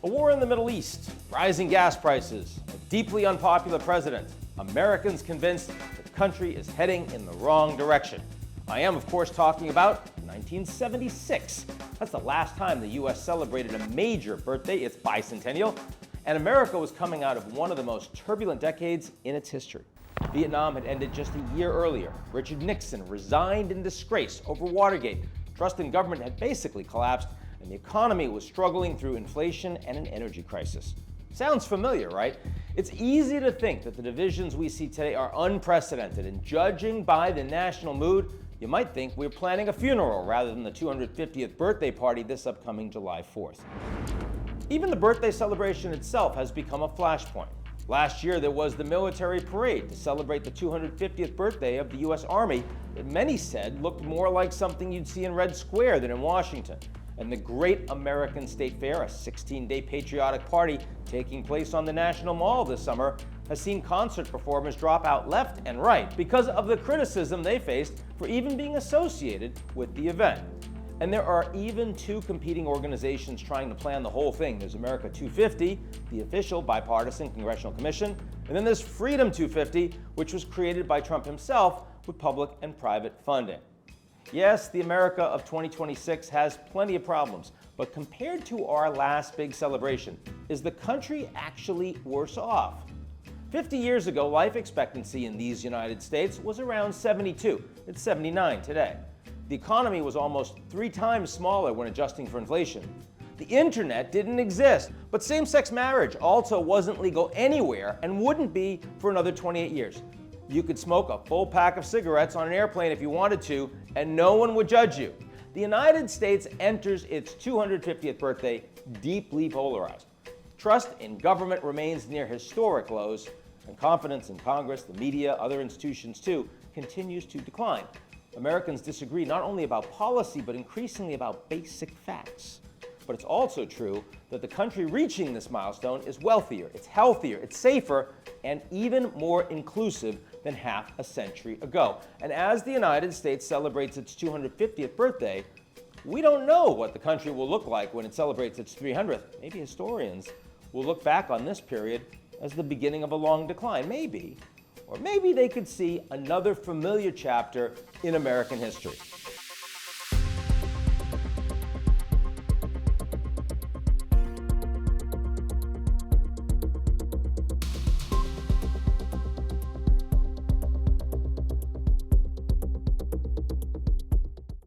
A war in the Middle East, rising gas prices, a deeply unpopular president. Americans convinced the country is heading in the wrong direction. I am, of course, talking about 1976. That's the last time the U.S. celebrated a major birthday, its bicentennial, and America was coming out of one of the most turbulent decades in its history. Vietnam had ended just a year earlier. Richard Nixon resigned in disgrace over Watergate. Trust in government had basically collapsed, and the economy was struggling through inflation and an energy crisis. Sounds familiar, right? It's easy to think that the divisions we see today are unprecedented, and judging by the national mood, you might think we're planning a funeral rather than the 250th birthday party this upcoming July 4th. Even the birthday celebration itself has become a flashpoint. Last year, there was the military parade to celebrate the 250th birthday of the U.S. Army that many said looked more like something you'd see in Red Square than in Washington. And the Great American State Fair, a 16-day patriotic party taking place on the National Mall this summer, has seen concert performers drop out left and right because of the criticism they faced for even being associated with the event. And there are even two competing organizations trying to plan the whole thing. There's America 250, the official bipartisan congressional commission, and then there's Freedom 250, which was created by Trump himself with public and private funding. Yes, the America of 2026 has plenty of problems, but compared to our last big celebration, is the country actually worse off? 50 years ago, life expectancy in these United States was around 72. It's 79 today. The economy was almost 3 times smaller when adjusting for inflation. The internet didn't exist, but same-sex marriage also wasn't legal anywhere and wouldn't be for another 28 years. You could smoke a full pack of cigarettes on an airplane if you wanted to, and no one would judge you. The United States enters its 250th birthday deeply polarized. Trust in government remains near historic lows, and confidence in Congress, the media, other institutions too, continues to decline. Americans disagree not only about policy, but increasingly about basic facts. But it's also true that the country reaching this milestone is wealthier, it's healthier, it's safer, and even more inclusive than half a century ago. And as the United States celebrates its 250th birthday, we don't know what the country will look like when it celebrates its 300th. Maybe historians will look back on this period as the beginning of a long decline. Maybe. Or maybe they could see another familiar chapter in American history.